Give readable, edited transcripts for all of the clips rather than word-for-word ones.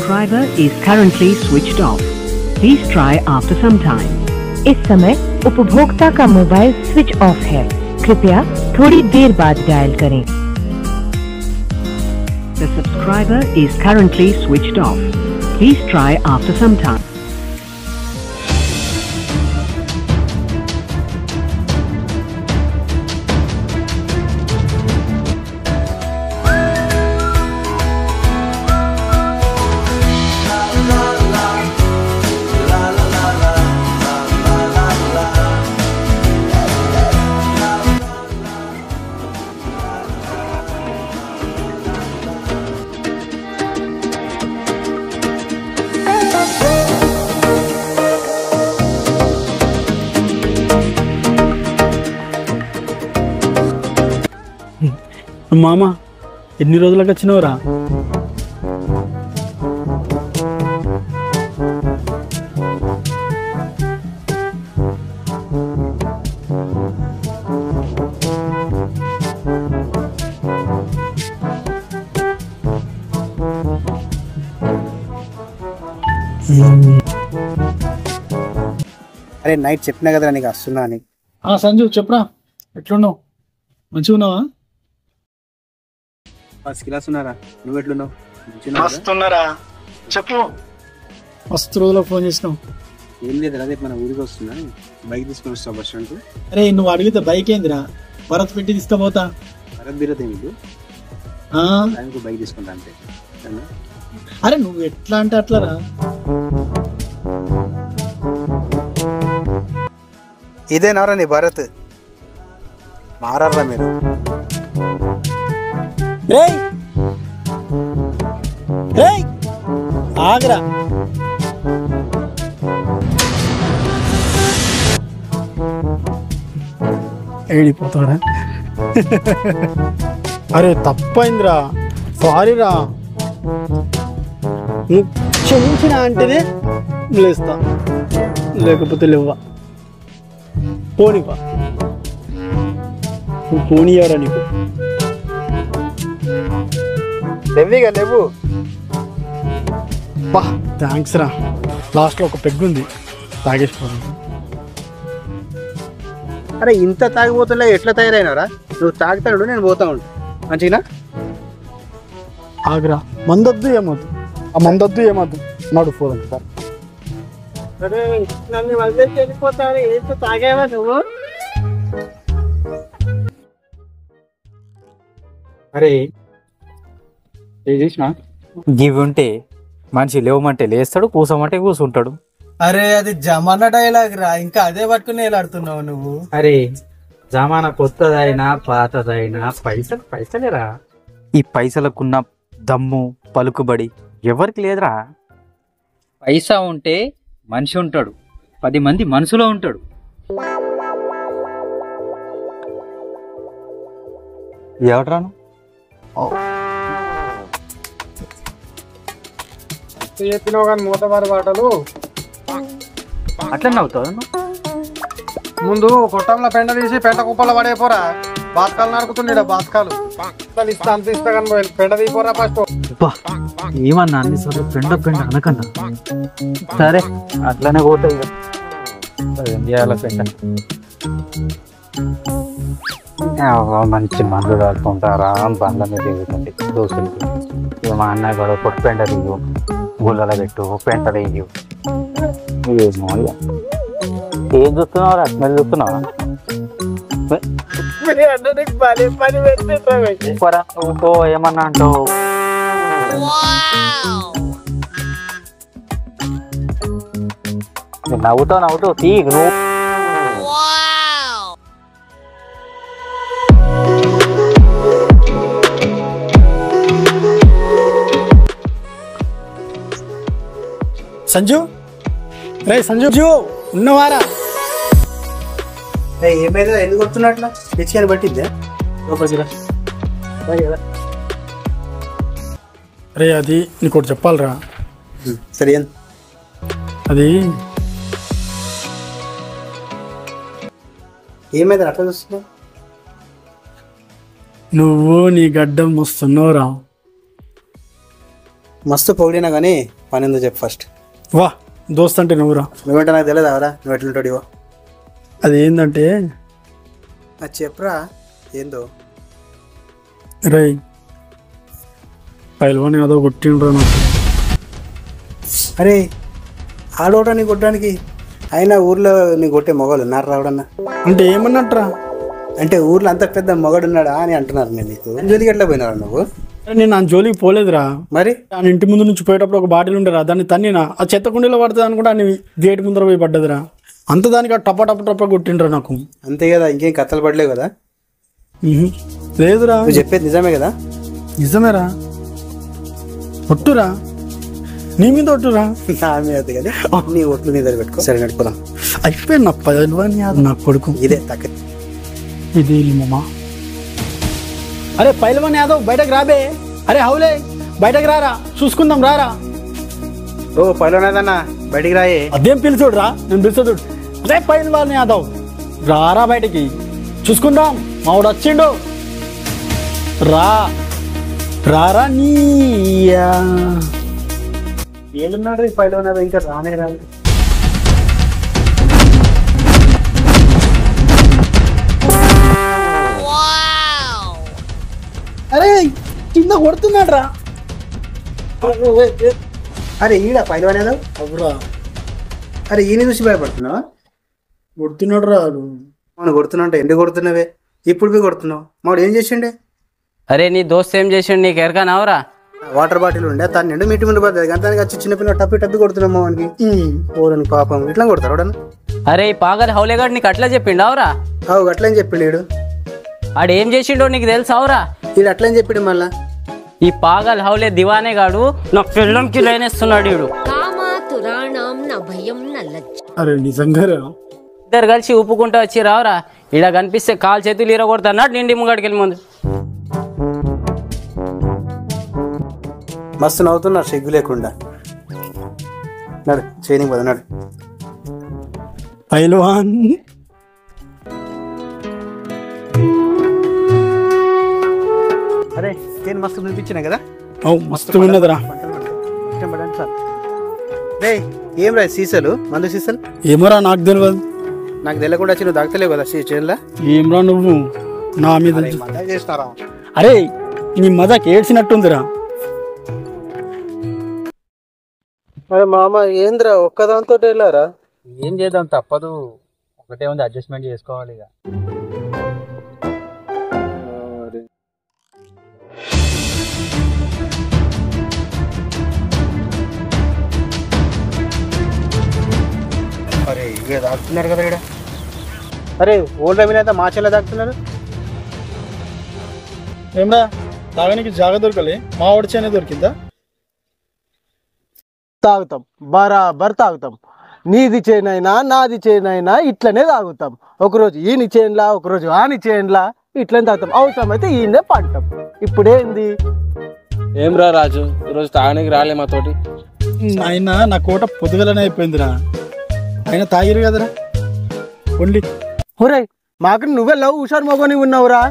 subscriber is currently switched off. Please try after some time. इस समय उपभोक्ता का मोबाइल स्विच ऑफ है। कृपया थोड़ी देर बाद डायल करें। The subscriber is currently switched off. Please try after some time. మామ ఎన్ని రోజులకు వచ్చినవరా? అరే నైట్ చెప్పినా కదరా నీకు వస్తున్నా అని. సంజు చెప్పరా, ఎట్లున్నావు? మంచిగా ఉన్నావా? ఫస్ట్ క్లాస్ ఉన్నారా? నువ్వు ఎట్లున్నావు? వస్తున్నారా చెప్పు. మస్తు రోజులో ఫోన్ చేసినావు. ఏం లేదు, అదే మన ఊరికి వస్తున్నా, బైక్ తీసుకొని వస్తావు బస్ స్టాండ్. అరే నువ్వు అడిగితే బైక్ ఏందిరా, భరత్ పెట్టి తీసుకుపోతా. భరత్ బీరత్ ఏమిటి? టైంకు బైక్ తీసుకుంటా అంతే. అరే నువ్వు ఎట్లా అంటే అట్లారా. ఇదేనారా నీ భరత్? మారారా మీరు. ఆగరా. ఏడిపోతాడా? అరే తప్పైందిరా, సారీరా. నువ్వు క్షమించిన అంటేనే లేస్తా, లేకపోతే లేవా. పోనివా, నువ్వు పోనీయారా నీకు. లేవిగా లేవు. బా థ్యాంక్స్ రా. లాస్ట్లో ఒక పెగ్గు ఉంది, తాగేసిపోతుంది. అరే ఇంత తాగిపోతులే ఎట్లా తయారైనవరా? నువ్వు తాగుతాడు, నేను పోతా ఉండు మంచిగా. ఆగరా, మందొద్దు ఏమొద్దు, ఆ మందొద్దు ఏమొద్దు, నడు పోదాం సార్. అరే నన్ను వదిలేసి వెళ్ళిపోతాను. ఏంటో తాగావా నువ్వు? అరే గివి ఉంటే మనిషి లేవమంటే లేస్తాడు, కూసమంటే కూసుంటాడు. అరే అది జమానా డైలాగ్ రా, ఇంకా అదే పట్టుకుని వేలాడుతున్నావు నువ్వు. అరే జమానా కొత్తదైనా పాతదైనా పైసలు పైసలేరా. ఈ పైసలకున్న దమ్ము పలుకుబడి ఎవరికి లేదురా. పైసా ఉంటే మనిషి ఉంటాడు, 10 మంది మనసులో ఉంటాడు. ఎవడ్రాను చెప్పినావు కానీ మూతబారి బాటలు అట్లా నవ్వుతావు. ముందు కొట్టంలో పెండ తీసి పెంట కుప్పలో పడేపోరా. బాతకాలు నరుకుతుండే బాతకాలు ఇస్తా అంత ఇస్తా కానీ పెండ తీపోరా ఫస్ట్. ఏమన్నా అన్నిసార్లు పెండ పెండ అనకన్నా. సరే అట్లనే పోతాయి. ఏం చేయాల పెండ? మంచి మందు కాడుకుంటారా, బండ్ల మీద దిగుతుంది దోశలు. మా అన్న కూడా కొట్టు పెండ దిగు, గుళ్ళలో పెట్టు, పెంట దిగు. ఏమో ఏం చూస్తున్నావు? స్మెల్ చూస్తున్నావా? ఏమన్నా అంటావు? నవ్వుతావు తీ నువ్వు. సంజు, రే సంజు ఉన్నవారా? ఏమైందో ఎందుకు వస్తున్నట్లా? తెచ్చుకొని పట్టిద్దా లోపలికి? అరే అది నీకోటి చెప్పాలరా. సరే అది ఏమైంది అట్లా చూస్తున్నావు? నువ్వు నీ గడ్డం మస్తున్నావురా. మస్తు పొగిడినా కానీ పని ఏందో చెప్పు ఫస్ట్. వా దోస్త్ అంటే నువ్వురా. నువ్వంటే నాకు తెలియదు అవరా, నువ్వు ఎట్లుంటాడు ఇవో. అది ఏంటంటే అది చెప్పురా ఏందో. రై పైల్వాన్ ఏదో కొట్టిండ్రా నాకు. అరే ఆడవడానికి కొట్టడానికి అయినా ఊర్లో నీ కొట్టే మొగలు ఉన్నారు రావడన్నా. అంటే ఏమన్నట్రా? అంటే ఊర్లో అంత పెద్ద మొగడు ఉన్నాడా అని అంటున్నారు. నేను నీకు జోలికి ఎట్లా పోయినావు నువ్వు? నేను నా జోలికి పోలేదురా. మరి ఆయన ఇంటి ముందు నుంచి పోయేటప్పుడు ఒక బాటిల్ ఉండరా, దాన్ని తన్నినా ఆ చెత్త కుండీలో పడుతుంది అనుకుంటే అని గేట్ ముందర పోయి పడ్డదిరా. అంత దానికి టప టప టప కొట్టిండ్రా నాకు. అంతే కదా, ఇంకేం కథలు పడలేవు కదా. లేదురా, నువ్వు చెప్పేది నిజమే కదా? నిజమేరా. ఒట్టురా, నీ మీద ఒట్టురా. నా మీద కానీ నీ ఒట్లు నీ దగ్గర పెట్టుకో. సరే నడుపుదాం. అయిపోయింది నా పైల్వాన్ నా కొడుకు. ఇదే తక్కువ ఇది మామా. అరే పైల్వాన్ యాదవ్ బయటకు రాబే. అరే హౌలే బయటకు రారా, చూసుకుందాం రారా. ఓ పైలోనేదన్నా బయటికి రాయే. అదేం పిలుచుడురా, నేను పిలుచుడు. అరే పైల్వాన్ యాదవ్ రారా బయటికి, చూసుకుందాం. మావాడు వచ్చిండు, రా రారా. నీయా ఏడున్నాడు ఈ పైలోనేదో, ఇంకా రానే రాదు. అరే కింద కొడుతున్నాడు రా. అరే ఈడ పైలోనేదో. అవురా, అరే ఈయన చూసి భయపడుతున్నావా? కొడుతున్నాడు రా. మనం కొడుతున్నావు అంటే ఎందుకు కొడుతున్నావే? ఇప్పుడు పోయి కొడుతున్నావు. మాడు ఏం చేసిండే? అరే నీ దోస్త్ ఏం చేసిండు నీకు ఎరకనావరా? వాటర్ బాటిల్ ఉండే తను నిండు మీటి ముందు పడుతుంది కానీ దానికి వచ్చి చిన్నపిల్ల టప్పి టప్పి కొడుతున్నాము వానికి. ఓరని పాపం ఇట్లా కొడతారు వాడని. అరే ఈ పాగల్ హౌలేగాడు నీకు అట్లా చెప్పిండావురా? అవు అట్లని చెప్పిండు వీడు. ఆడు ఏం చేసిండో నీకు తెలుసావురా? వీడు అట్లని చెప్పిండు మళ్ళా. ఈ పాగల్ హౌలే దివానే గాడు నా పిల్లంకి లైనేస్తున్నాడు వీడు. అరే నిజంగా ఇద్దరు కలిసి ఉప్పుకుంటూ వచ్చి రావురా. ఈడ కనిపిస్తే కాలు చేతులు ఇరగొడతాడు నిండి ముంగడికి వెళ్ళి ముందు. మస్తు నవ్వుతున్నారు సిగ్గు లేకుండా. నడు చేయని పోదా నడు. పైల్వాన్ అరే నేను మస్తు వినిపించిన కదా. అవు మస్తు ఉన్నదిరా. రే ఏం రా సీసాలు, మందు సీసాలు? ఏమోరా నాకు తెలియదు. నాకు తెలియకుండా వచ్చి నువ్వు దాగతలేవు కదా చేనులా. ఏమ్రా నువ్వు నా మీద చేస్తారా? అరే నీ మజాకి ఏడ్చినట్టుందిరా. అరే మామ ఏంద్రా ఒక్కదాంతో వెళ్ళారా? ఏం చేద్దాం, తప్పదు. ఒకటే ఉంది, అడ్జస్ట్మెంట్ చేసుకోవాలి ఇక. అరే ఇక దాక్కుతున్నారు కదా ఇక్కడ. అరే ఓల్డ్ రమీన్ అయితే మా చెల్లె దాక్కుతున్నారు. ఏమ్రా తాగడానికి జాగా దొరకలే, మా ఒడిచేనే దొరికిందా? తాగుతాం, బరాబర్ తాగుతాం. నీది చేనైనా నాది చేనైనా ఇట్లనే తాగుతాం. ఒకరోజు ఈయన చేనులా, ఒకరోజు ఆని చేనులా, ఇట్లనే తాగుతాం. అవసరమైతే ఈయనే పంటాం. ఇప్పుడేంది? ఏం రా రాజు, ఈరోజు తాగడానికి రాలే మాతోటి. ఆయన నా కోట పొద్దుగలనే అయిపోయిందిరా. ఆయన తాగిరు కదరా వండి. ఒరే మాకు నువ్వే లవ్ హుషారు మగని ఉన్నావురా.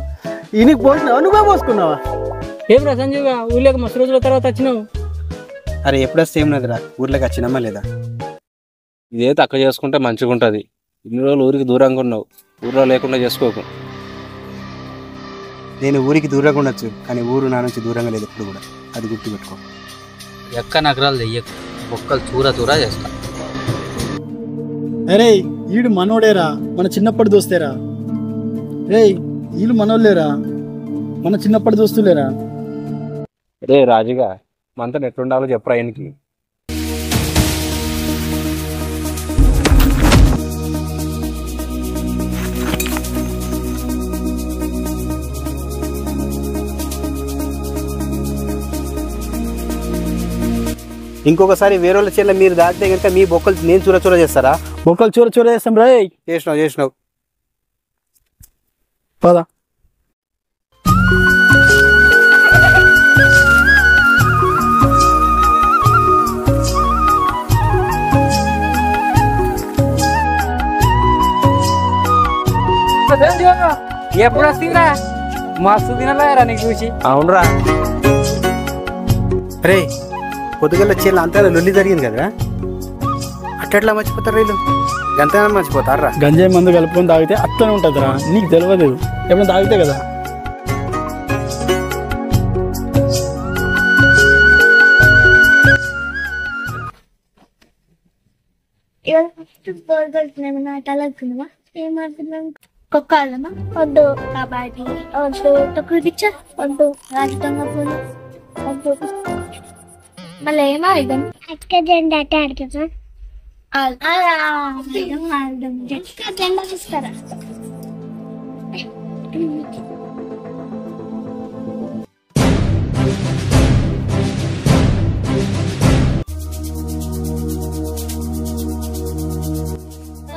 ఈయనకి పోసినావా, నువ్వే పోసుకున్నావా? ఏం రా సంజీవ్ ఊళ్ళోకి మస్తు రోజుల తర్వాత వచ్చినావు. అరే ఎప్పుడొస్తే ఏం లేదురా, ఊర్లోకి వచ్చినమ్మా లేదా? ఇదే తక్కువ చేసుకుంటే మంచిగా ఉంటుంది. ఇన్ని రోజులు ఊరికి దూరంగా ఉన్నావు, ఊర్లో లేకుండా చేసుకోకు. నేను ఊరికి దూరంగా ఉండొచ్చు కానీ ఊరు నా నుంచి దూరంగా లేదు ఎప్పుడు కూడా, అది గుర్తుపెట్టుకో. ఎక్క నగరాలు దెయ్యకు, బొక్కలు చూర చూర చేస్తా. అరే ఈడు మనోడేరా, మన చిన్నప్పటి దోస్తేరా. రే వీళ్ళు మనోళ్ళేరా, మన చిన్నప్పటి దోస్తులేరా. రే రాజుగా మనతో ఎట్లుండాలో చెప్పరా ఆయనకి. ఇంకొకసారి వేరే వాళ్ళ చెల్లె మీరు దాటితే కనుక మీ బొక్కలు నేను చూర చూర చేస్తారా? బొక్కలు చూర చూర చేస్తాం రా. చేసినావు పదా. ఎప్పుడు వస్తుందా? మస్తు తినలేరా నీకు చూసి. అవునరా. రే పొద్దుగల చీల అంతా లొల్లి జరిగింది కదరా, అట్లా మర్చిపోతారు వీళ్ళు, గంతగా మర్చిపోతారా? గంజాయి మందు కలుపుకొని తాగితే అట్లనే ఉంటుందిరా, నీకు తెలియదు, ఏమైనా తాగితే కదా. కొక్కాలమా వద్దు, కబడ్డీ వద్దు, తొక్కుడు పిచ్చ వద్దు, రాజుదొంగ పూలు వద్దు. మళ్ళీ ఏం ఆడదాం? అక్క జెండా ఆడుతుందా? జెండా తీసుకురా.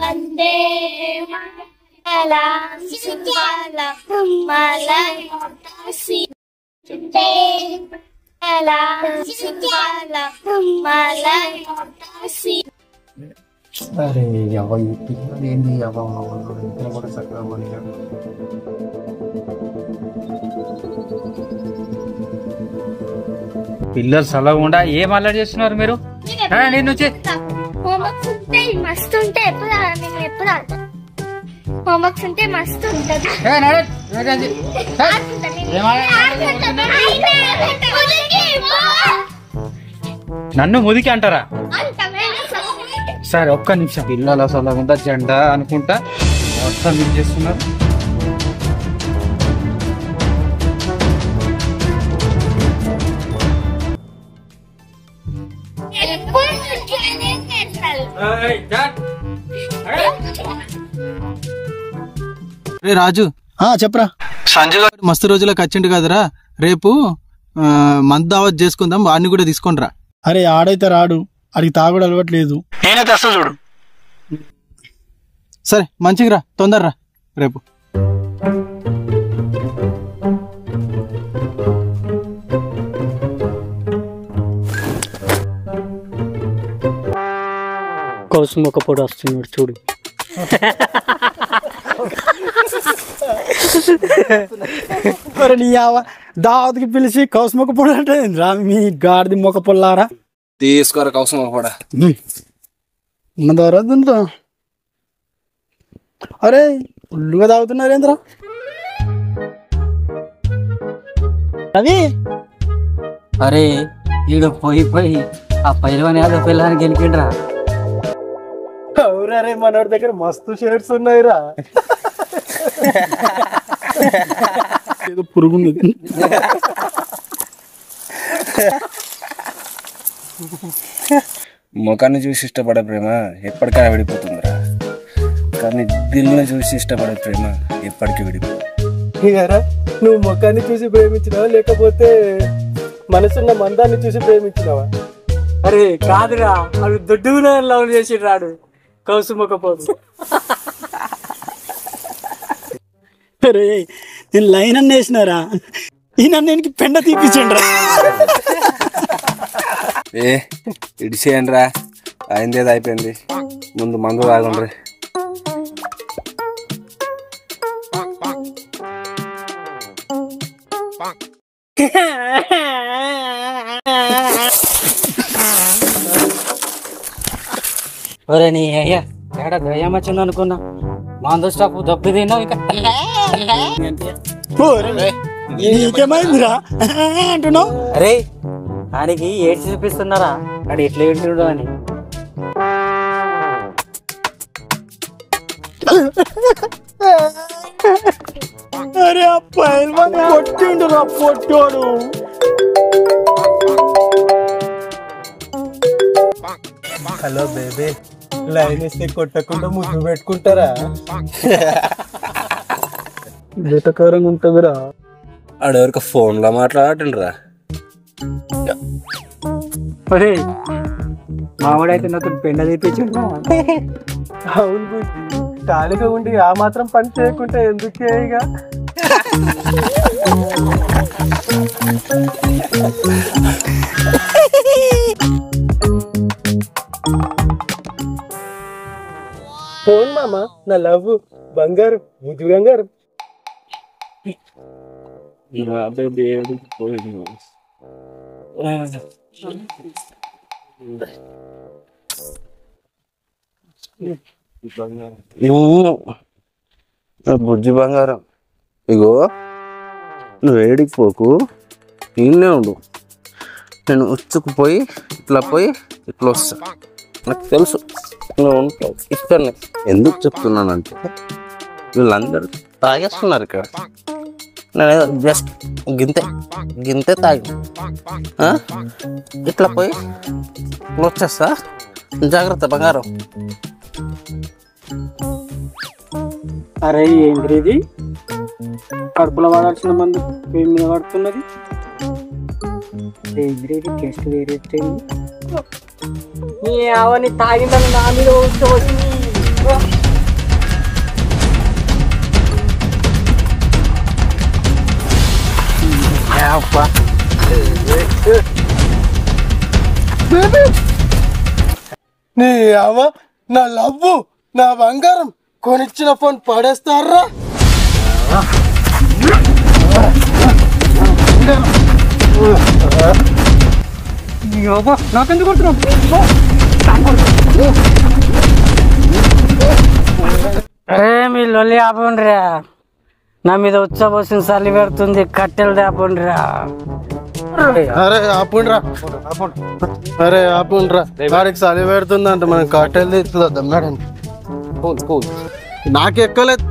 వందే అరే అవ్వ ఈ పిల్లలు ఏంది అవ్వ ఇద్దరు కూడా చక్కగా పోనీయారు. పిల్లలు చల్లకుండా ఏం అల్లరి చేస్తున్నారు మీరు? నేను హోంవర్క్స్ ఉంటే మస్తు ఉంటే ఎప్పుడు నేను ఎప్పుడు ఆడతాను. హోంవర్క్స్ ఉంటే మస్తు ఉంటది. నన్ను ముదికి అంటారా? సరే ఒక్క నిమిషం. పిల్లలు చల్లకుండా జెండా అనుకుంటా మొత్తం ఇది చేస్తున్నారు. రే రాజు, చెప్పరా. సంజయ్ గారు మస్తు రోజులకు వచ్చిండు కదరా, రేపు మందు దావత్ చేసుకుందాం, వాడిని కూడా తీసుకొనిరా. అరే ఆడైతే రాడు, అడిగి తాగుడు అలవట్లేదు. నేనైతే వస్తా చూడు. సరే మంచిగా రా, తొందరరా రేపు. కోసం ఒక పొడి వస్తున్నాడు చూడు. మరి నీ దావతికి పిలిచి కౌసు మొక్క పొడి అంటే రా, మీ గాడిది మొక్క పొల్లారా. తీసుకోరా కౌసం కూడా ఉన్న ద్వారా తింటా. అరే ఫుల్లుగా తాగుతున్నారేంద్రా రవి. అరే ఈడు పోయి ఆ పైలవాని యాదవ్ పిల్లని గెలిపిండ్రా. అవురే మనోడి దగ్గర మస్తు షేర్స్ ఉన్నాయిరా. ఏదో పురుగుంది. ముఖాన్ని చూసి ఇష్టపడే ప్రేమ ఎప్పటికైనా విడిపోతుందిరా, కానీ దిల్ని చూసి ఇష్టపడే ప్రేమ ఎప్పటికీ విడిపోతుంది. నువ్వు ముఖాన్ని చూసి ప్రేమించినావా లేకపోతే మనసున్న మందాన్ని చూసి ప్రేమించినావా? అరే కాదురా, అవి దొడ్డుగా లవ్ చేసి రాడు కౌసు మొక్క పోదు. అరే నేను లైన్ అన్న వేసినారా, ఈయన నేను పెండ తీపించండి రా. ఇడిచేయండి రా, అయిందేది అయిపోయింది, ముందు మందు తాగుండ్రి. ఒరే నీ అయ్యా ఏడా దయ్యం వచ్చింది అనుకున్నా, మందు స్టాప్ దెబ్బ తిన్నావు ఇక. నీకేమైందిరా అంటున్నావు? అరే ఆయనకి ఏడ్చి చూపిస్తున్నారా, వాడు ఎట్లా ఏంటుడు అని. అరే ఆ పైల్వాన్ కొట్టిండు రా పొట్టోడు. హలో బేబీ, లైన్ ఇస్తే కొట్టకుండా ముద్దు పెట్టుకుంటారా? వెతకారంగా ఉంటుందిరా. ఆడెవరికి ఫోన్లో మాట్లాడుతుండ్రా. అరే మావాడైతే నాతో పెండ తీపించండి. అవును బుజ్జి, ఖాళీగా ఉండి ఆ మాత్రం పని చేయకుంటే ఎందుకే ఇక. ఫోన్ మామ, నా లవ్ బంగారు ముద్దు గంగారు. బుజ్జి బంగారం ఇగో నువ్వు ఏడికి పోకు ఈయనే ఉండు నేను ఉచ్చుకుపోయి ఇట్లా పోయి ఇట్లా వస్తా నాకు తెలుసు నువ్వు ఉంటావు ఇక్కడనే ఎందుకు చెప్తున్నానంటే వీళ్ళందరూ తాగేస్తున్నారు ఇక్కడ నేను జస్ట్ గింతే తాగి ఇట్లా పోయి ఇట్లా వచ్చేస్తా జాగ్రత్త బంగారం. అరే ఏంటి ఇది కడుపులో వాడాల్సిన మందు పేరు మీద పడుతున్నది. టెస్ట్ వేరే అవన్నీ తాగిందని నా మీద వచ్చింది. నీ అవ్వ నా లవ్వు నా బంగారం కొనిచ్చిన ఫోన్ పడేస్తారా? నాకెందుకు కొడుతున్నావు? అరే మీ లొల్లి ఆపండిరా, నా మీద ఉచ్చబోసిన చలి పెడుతుంది, కట్టెలు దాపండిరా. అరే ఆపుండ్రా, అరే ఆపుండ్రా, వాడికి చలి పెడుతుందంట మనం కట్టెలు తీస్తుందా మేడం? నాకు ఎక్కలేదు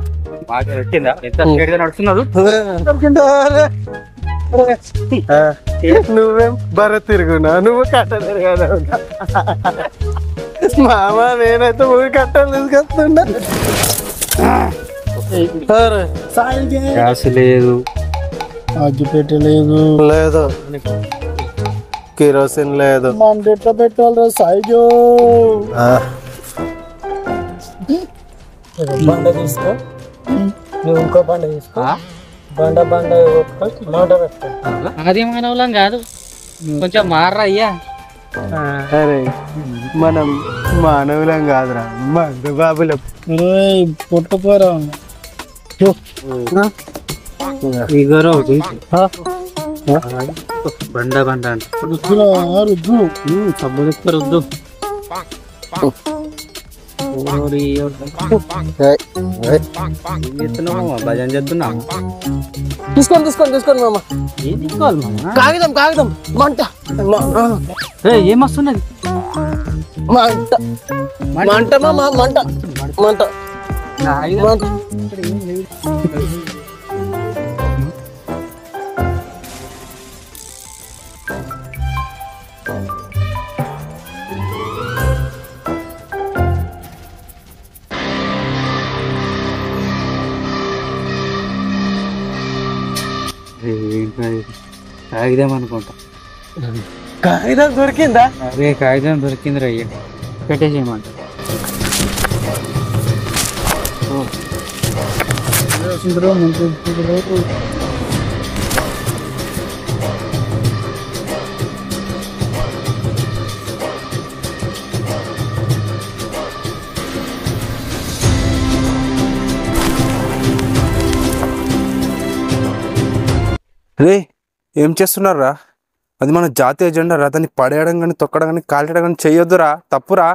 నువ్వేం బర తిరుగునా, నువ్వు కట్టెలు తిరగాను మామ. నేనైతే ఊరి కట్టెలు తీసుకొస్తున్నా. లేదు, అగ్గిపెట్టలేదు, లేదు కిరోసిన్ లేదు. మనం ఎట్లా పెట్టాలరా సాయిజో? బండ తీసుకో, నువ్వు ఇంకో బండ తీసుకో, బండ మాట పెట్టుకో. అది మానవులం కాదు, కొంచెం మారరా అయ్యా. అరే మనం మానవులం కాదురా, మందు బాబులం. పుట్టపోరా బండ అంటే రుద్దు సబ్బు రుద్దు. భజన చేస్తున్నాము. తీసుకోండి మామ. ఏం తీసుకోవాలి మామ? కాగితం మంట ఏమొస్తున్నది? మంట మంట. కాగితం అనుకుంటా. కాగితం దొరికిందా? అరే కాగితం దొరికింది రయ్య, పెట్టేసేయమంట. రే ఏం చేస్తున్నారా? అది మన జాతీయ జెండా రా, దాన్ని పడేయడం కానీ తొక్కడం కానీ కాల్చడం కానీ చెయ్యొద్దురా, తప్పురా.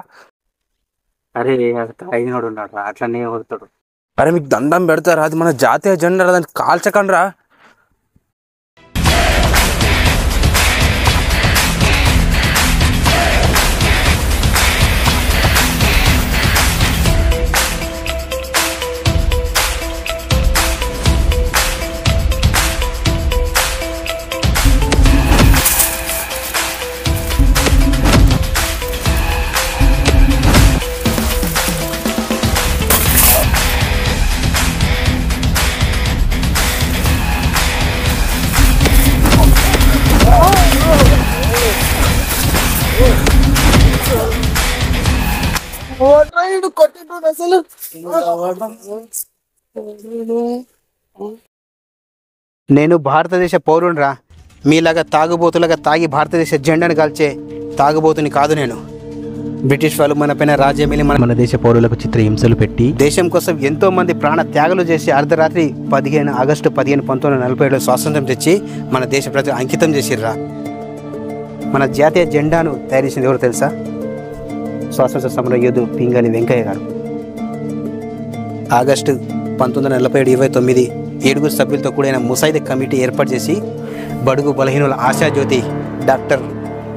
అరే తాగినోడు ఉన్నాడు రా, అట్లనే కొడతాడు. అరే మీకు దండం పెడతారా, అది మన జాతీయ జెండా రా, దాన్ని కాల్చకండి రా. అసలు నేను భారతదేశ పౌరునిరా, మీలాగా తాగుబోతులాగా తాగి భారతదేశ జెండాను కాల్చే తాగుబోతుని కాదు నేను. బ్రిటిష్ వాళ్ళు మన పైన రాజ్యమేలి మన దేశ పౌరులకు చిత్రహింసలు పెట్టి దేశం కోసం ఎంతో మంది ప్రాణ త్యాగాలు చేసి అర్ధరాత్రి ఆగస్టు 15, 1947 స్వాతంత్రం తెచ్చి మన దేశ ప్రజలు అంకితం చేసిర్రా. మన జాతీయ జెండాను తయారు చేసింది ఎవరు తెలుసా? స్వాతంత్ర సమర యోధుడు పింగళి వెంకయ్య గారు. ఆగస్టు 1947 29 7 సభ్యులతో కూడిన ముసాయిదా కమిటీ ఏర్పాటు చేసి బడుగు బలహీనుల ఆశాజ్యోతి డాక్టర్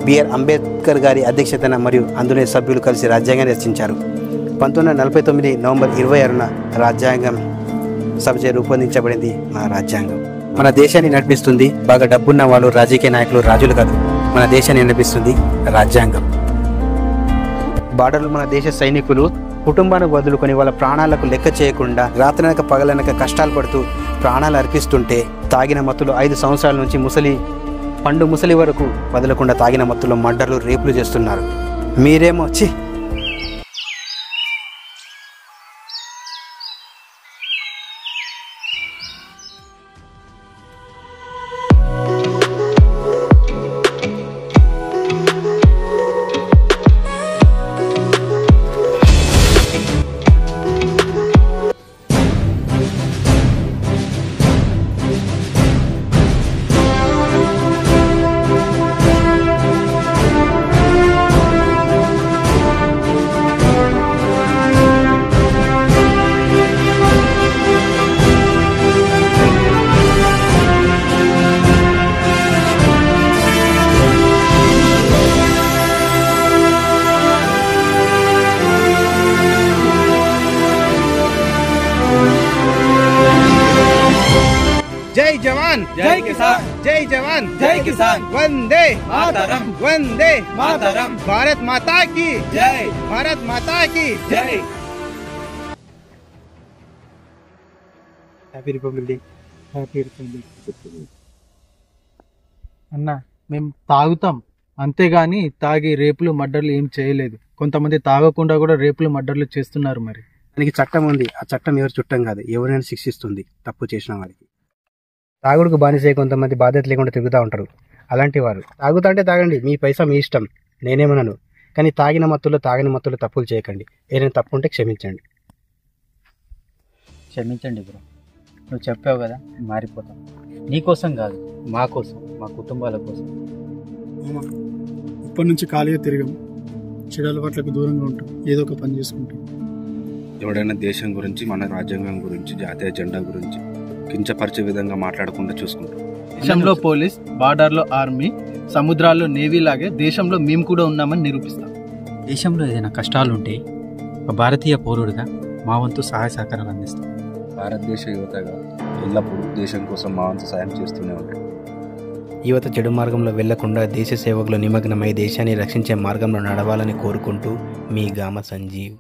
బిఆర్ అంబేద్కర్ గారి అధ్యక్షతన మరియు అందులోని సభ్యులు కలిసి రాజ్యాంగాన్ని రచించారు. 1949 నవంబర్ 26న రాజ్యాంగం సభచే రూపొందించబడింది మన రాజ్యాంగం. మన దేశాన్ని నడిపిస్తుంది బాగా డబ్బున్న వాళ్ళు, రాజకీయ నాయకులు, రాజులు కాదు. మన దేశాన్ని నడిపిస్తుంది రాజ్యాంగం. బార్డర్లు మన దేశ సైనికులు కుటుంబాన్ని వదులుకొని వాళ్ళ ప్రాణాలకు లెక్క చేయకుండా రాత్రనక పగలనక కష్టాలు పడుతూ ప్రాణాలు అర్పిస్తుంటే తాగిన మత్తులు 5 సంవత్సరాల నుంచి ముసలి వరకు వదలకుండా తాగిన మత్తులో మర్డర్లు, రేపులు చేస్తున్నారు. మీరేమో జై జవాన్ జై కిసాన్, జై జవాన్ జై కిసాన్, వందే మాతరం వందే మాతరం, భారత్ మాతా की జై, భారత్ మాతా की జై. Happy republic day. Happy republic. అన్న మేము తాగుతాం అంతేగాని తాగి రేపులు మర్డర్లు ఏం చేయలేదు. కొంతమంది తాగకుండా కూడా రేపులు మర్డర్లు చేస్తున్నారు. మరి దానికి చట్టం ఉంది. ఆ చట్టం ఎవరు చుట్టం కాదు, ఎవరైనా శిక్షిస్తుంది తప్పు చేసిన వారికి. తాగుడుకు బానిసే కొంతమంది బాధ్యత లేకుండా తిరుగుతూ ఉంటారు. అలాంటి వారు తాగుతా అంటే తాగండి, మీ పైసా మీ ఇష్టం, నేనేమన్నాను. కానీ తాగిన మత్తులో తప్పులు చేయకండి. ఏదైనా తప్పు ఉంటే క్షమించండి. క్షమించండి బ్రో, నువ్వు చెప్పావు కదా, మారిపోతాం. నీకోసం కాదు, మా కోసం, మా కుటుంబాల కోసం. ఇప్పటి నుంచి ఖాళీగా తిరగం, చెడు అలవాట్లకు దూరంగా ఉంటాం, ఏదో ఒక పని చేసుకుంటాం. ఎవడైనా దేశం గురించి, మన రాజ్యాంగం గురించి, జాతీయ జెండా గురించి కించపరిచే విధంగా మాట్లాడకుండా చూసుకుంటాం. దేశంలో పోలీస్, బార్డర్లో ఆర్మీ, సముద్రాల్లో నేవీ లాగే దేశంలో మేము కూడా ఉన్నామని నిరూపిస్తాం. దేశంలో ఏదైనా కష్టాలుంటే ఒక భారతీయ పౌరుడిగా మా వంతు సహాయ సహకారాలు అందిస్తాం. భారతదేశ యువతగా ఎల్లప్పుడూ దేశం కోసం మా వంతు సాయం చేస్తూనే ఉంటాం. యువత చెడు మార్గంలో వెళ్లకుండా దేశ సేవకులు నిమగ్నమై దేశాన్ని రక్షించే మార్గంలో నడవాలని కోరుకుంటూ మీ గామ సంజీవ్.